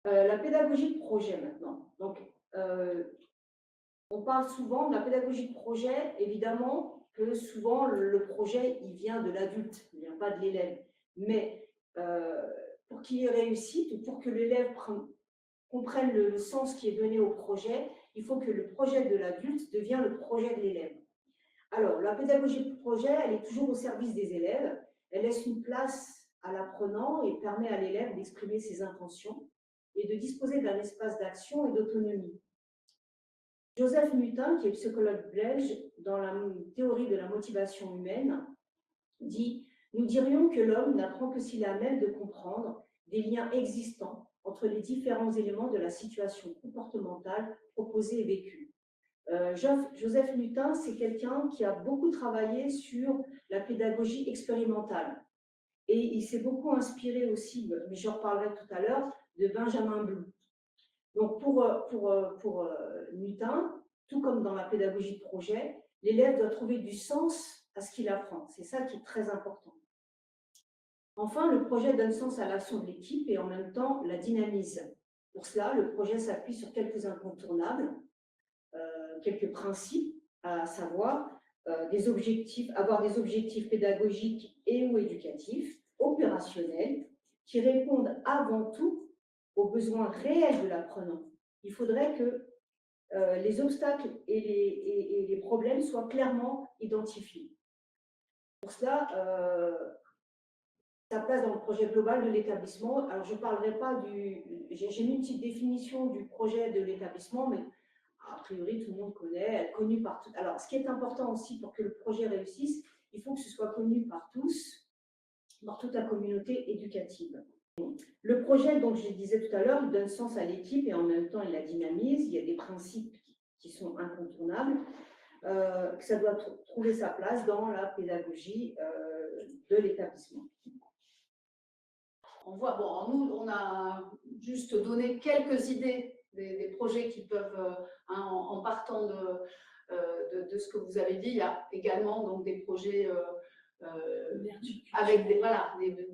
La pédagogie de projet maintenant. Donc, on parle souvent de la pédagogie de projet, évidemment que souvent le projet, il vient de l'adulte, il ne vient pas de l'élève. Mais pour qu'il y ait réussite ou pour que l'élève comprenne le sens qui est donné au projet, il faut que le projet de l'adulte devienne le projet de l'élève. Alors, la pédagogie de projet, elle est toujours au service des élèves. Elle laisse une place à l'apprenant et permet à l'élève d'exprimer ses intentions et de disposer d'un espace d'action et d'autonomie. Joseph Mutin, qui est psychologue belge, dans la théorie de la motivation humaine, dit « Nous dirions que l'homme n'apprend que s'il est à même de comprendre des liens existants entre les différents éléments de la situation comportementale proposée et vécue. » Joseph Mutin, c'est quelqu'un qui a beaucoup travaillé sur la pédagogie expérimentale. Et il s'est beaucoup inspiré aussi, mais j'en reparlerai tout à l'heure, de Benjamin Bloom. Donc pour Mutin, tout comme dans la pédagogie de projet, l'élève doit trouver du sens à ce qu'il apprend. C'est ça qui est très important. Enfin, le projet donne sens à l'action de l'équipe et en même temps la dynamise. Pour cela, le projet s'appuie sur quelques incontournables, quelques principes, à savoir avoir des objectifs pédagogiques et ou éducatifs, opérationnels, qui répondent avant tout aux besoins réels de l'apprenant. Il faudrait que les obstacles et les problèmes soient clairement identifiés. Pour cela, sa place dans le projet global de l'établissement. Alors, je ne parlerai pas du... J'ai mis une petite définition du projet de l'établissement, mais a priori, tout le monde connaît, elle est connue par tout. Alors, ce qui est important aussi pour que le projet réussisse, il faut que ce soit connu par tous, par toute la communauté éducative. Le projet, donc je disais tout à l'heure, il donne sens à l'équipe et en même temps il la dynamise. Il y a des principes qui sont incontournables. Ça doit trouver sa place dans la pédagogie de l'établissement. On voit, bon, nous, on a juste donné quelques idées des projets qui peuvent, en partant de ce que vous avez dit, il y a également donc, des projets avec des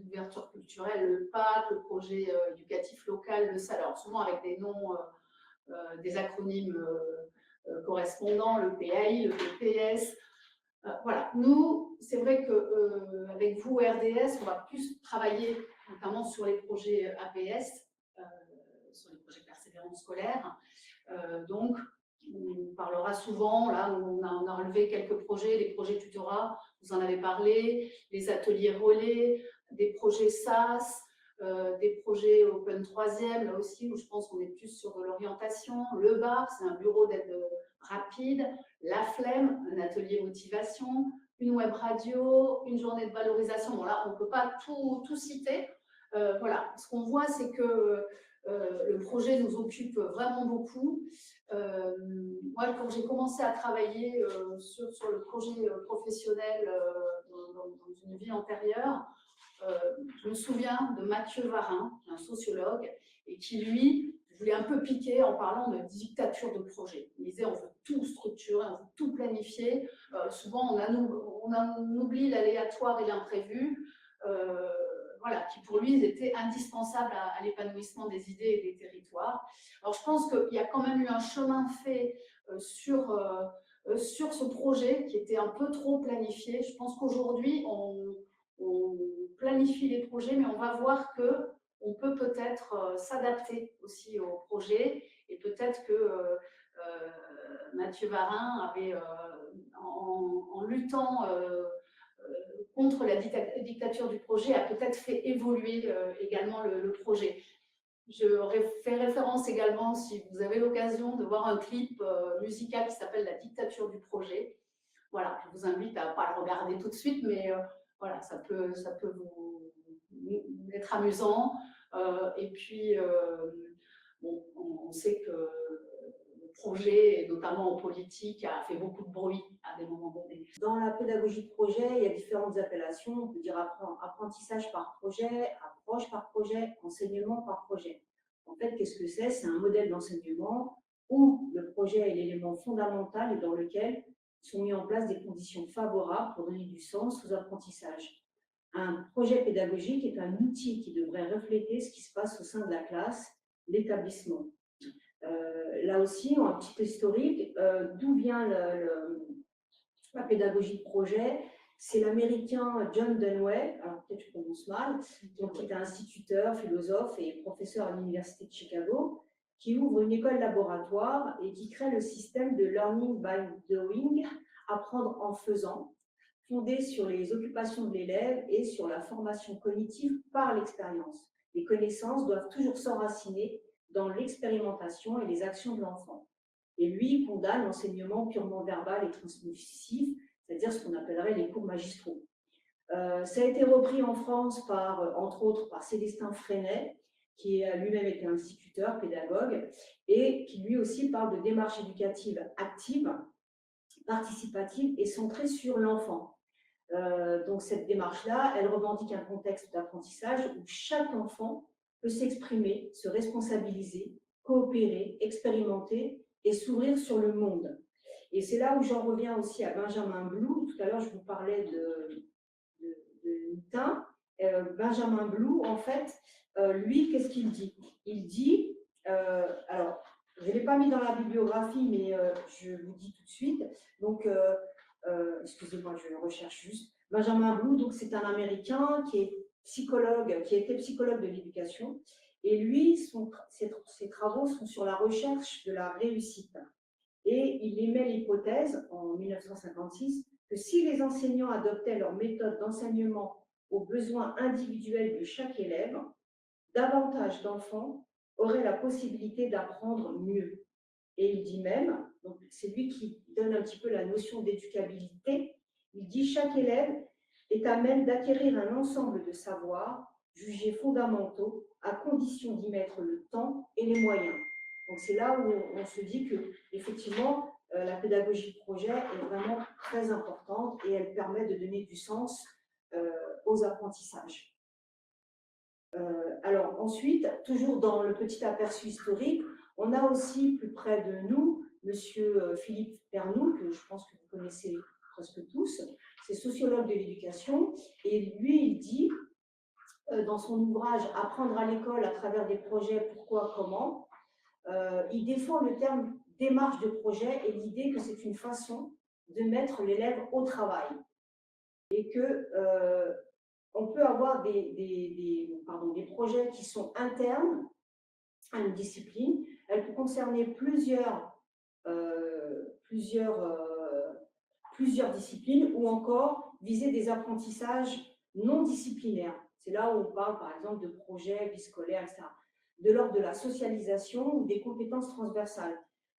ouvertures culturelles, le PAC, le projet éducatif local, le SAL, alors souvent avec des noms, des acronymes correspondants, le PAI, le PPS. Voilà, nous, c'est vrai qu'avec vous, RDS, on va plus travailler notamment sur les projets APS, sur les projets de persévérance scolaire. Donc, on parlera souvent, là, on a relevé quelques projets, les projets tutorat, vous en avez parlé, les ateliers relais, des projets SAS, des projets Open 3e, là aussi, où je pense qu'on est plus sur de l'orientation. Le BAR, c'est un bureau d'aide rapide. La flemme, un atelier motivation. Une web radio, une journée de valorisation. Bon, là, on ne peut pas tout citer. Voilà, ce qu'on voit, c'est que le projet nous occupe vraiment beaucoup. Moi, quand j'ai commencé à travailler sur le projet professionnel dans une vie antérieure, je me souviens de Mathieu Varin, un sociologue, et qui, lui, voulait un peu piquer en parlant de dictature de projet. Il disait on veut tout structurer, on veut tout planifier. Souvent, on oublie l'aléatoire et l'imprévu. Voilà, qui pour lui étaient indispensables à l'épanouissement des idées et des territoires. Alors je pense qu'il y a quand même eu un chemin fait sur ce projet qui était un peu trop planifié. Je pense qu'aujourd'hui, on planifie les projets, mais on va voir qu'on peut peut-être s'adapter aussi aux projets et peut-être que Mathieu Varin avait, en luttant contre la dictature du projet, a peut-être fait évoluer également le projet. Je fais référence également, si vous avez l'occasion de voir un clip musical qui s'appelle La dictature du projet. Voilà, je vous invite à ne pas le regarder tout de suite, mais voilà, ça peut vous être amusant. Et puis, bon, on sait que le projet, et notamment en politique, a fait beaucoup de bruit à des moments donnés. Dans la pédagogie de projet, il y a différentes appellations. On peut dire apprentissage par projet, approche par projet, enseignement par projet. En fait, qu'est-ce que c'est? C'est un modèle d'enseignement où le projet est l'élément fondamental et dans lequel sont mis en place des conditions favorables pour donner du sens aux apprentissages. Un projet pédagogique est un outil qui devrait refléter ce qui se passe au sein de la classe l'établissement. Là aussi, un petit historique, d'où vient la pédagogie de projet. C'est l'Américain John Dunway, alors peut-être je prononce mal, donc, qui est un instituteur, philosophe et professeur à l'Université de Chicago, qui ouvre une école laboratoire et qui crée le système de Learning by Doing, apprendre en faisant, fondé sur les occupations de l'élève et sur la formation cognitive par l'expérience. Les connaissances doivent toujours s'enraciner dans l'expérimentation et les actions de l'enfant. Et lui condamne l'enseignement purement verbal et transmissif, c'est-à-dire ce qu'on appellerait les cours magistraux. Ça a été repris en France par, entre autres, par Célestin Freinet, qui a lui-même été instituteur, pédagogue, et qui lui aussi parle de démarche éducative active, participative et centrée sur l'enfant. Donc cette démarche-là, elle revendique un contexte d'apprentissage où chaque enfant peut s'exprimer, se responsabiliser, coopérer, expérimenter et s'ouvrir sur le monde. Et c'est là où j'en reviens aussi à Benjamin Blou. Tout à l'heure, je vous parlais de Hutin. Benjamin Blou, en fait, lui, qu'est-ce qu'il dit? Il dit, alors, je ne l'ai pas mis dans la bibliographie, mais je vous dis tout de suite. Donc, excusez-moi, je recherche juste. Benjamin Blou, donc c'est un Américain qui est psychologue, qui a été psychologue de l'éducation. Et lui, ses travaux sont sur la recherche de la réussite. Et il émet l'hypothèse, en 1956, que si les enseignants adoptaient leur méthode d'enseignement aux besoins individuels de chaque élève, davantage d'enfants auraient la possibilité d'apprendre mieux. Et il dit même, donc c'est lui qui donne un petit peu la notion d'éducabilité, il dit chaque élève est à même d'acquérir un ensemble de savoirs jugés fondamentaux à condition d'y mettre le temps et les moyens. Donc c'est là où on se dit que effectivement la pédagogie de projet est vraiment très importante et elle permet de donner du sens aux apprentissages. Alors ensuite, toujours dans le petit aperçu historique, on a aussi plus près de nous Monsieur Philippe Pernoud, que je pense que vous connaissez presque tous, c'est sociologue de l'éducation, et lui il dit dans son ouvrage Apprendre à l'école à travers des projets, pourquoi, comment, il défend le terme démarche de projet et l'idée que c'est une façon de mettre l'élève au travail et que on peut avoir des projets qui sont internes à une discipline. Elle peut concerner plusieurs disciplines ou encore viser des apprentissages non disciplinaires. C'est là où on parle par exemple de projets biscolaires, etc., de l'ordre de la socialisation ou des compétences transversales.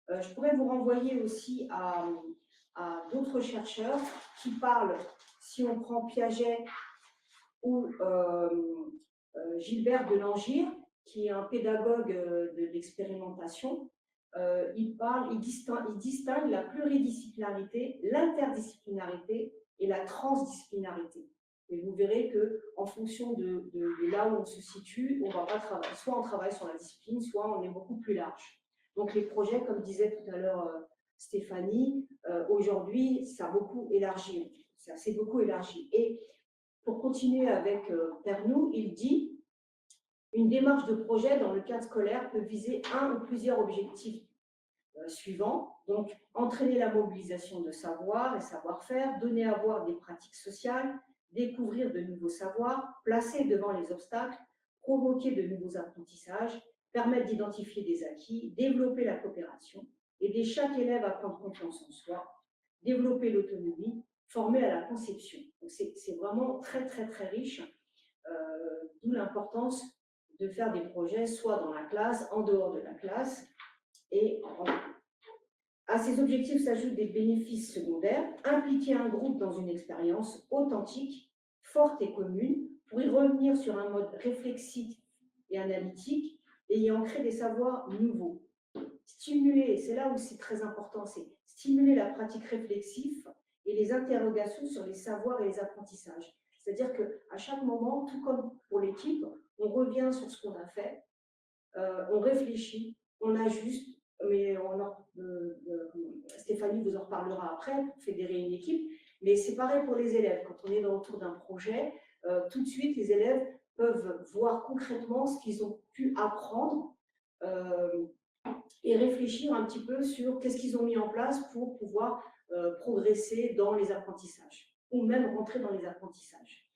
Je pourrais vous renvoyer aussi à d'autres chercheurs qui parlent, si on prend Piaget ou Gilbert de Langire, qui est un pédagogue de l'expérimentation, il distingue la pluridisciplinarité, l'interdisciplinarité et la transdisciplinarité. Et vous verrez qu'en fonction de là où on se situe, on va pas travailler. Soit on travaille sur la discipline, soit on est beaucoup plus large. Donc les projets, comme disait tout à l'heure Stéphanie, aujourd'hui, ça a beaucoup élargi. Ça s'est beaucoup élargi. Et pour continuer avec Pernoud, il dit une démarche de projet dans le cadre scolaire peut viser un ou plusieurs objectifs suivants. Donc, entraîner la mobilisation de savoir et savoir-faire, donner à voir des pratiques sociales, découvrir de nouveaux savoirs, placer devant les obstacles, provoquer de nouveaux apprentissages, permettre d'identifier des acquis, développer la coopération, aider chaque élève à prendre confiance en soi, développer l'autonomie, former à la conception. Donc, c'est vraiment très, très, très riche, d'où l'importance de faire des projets soit dans la classe, en dehors de la classe. Et à ces objectifs s'ajoutent des bénéfices secondaires, impliquer un groupe dans une expérience authentique, forte et commune, pour y revenir sur un mode réflexif et analytique et y ancrer des savoirs nouveaux. Stimuler, c'est là où c'est très important, c'est stimuler la pratique réflexive et les interrogations sur les savoirs et les apprentissages. C'est-à-dire qu'à chaque moment, tout comme pour l'équipe, on revient sur ce qu'on a fait, on réfléchit, on ajuste, mais Stéphanie vous en reparlera après pour fédérer une équipe, mais c'est pareil pour les élèves. Quand on est autour d'un projet, tout de suite, les élèves peuvent voir concrètement ce qu'ils ont pu apprendre euh, et réfléchir un petit peu sur qu'est-ce qu'ils ont mis en place pour pouvoir progresser dans les apprentissages ou même rentrer dans les apprentissages.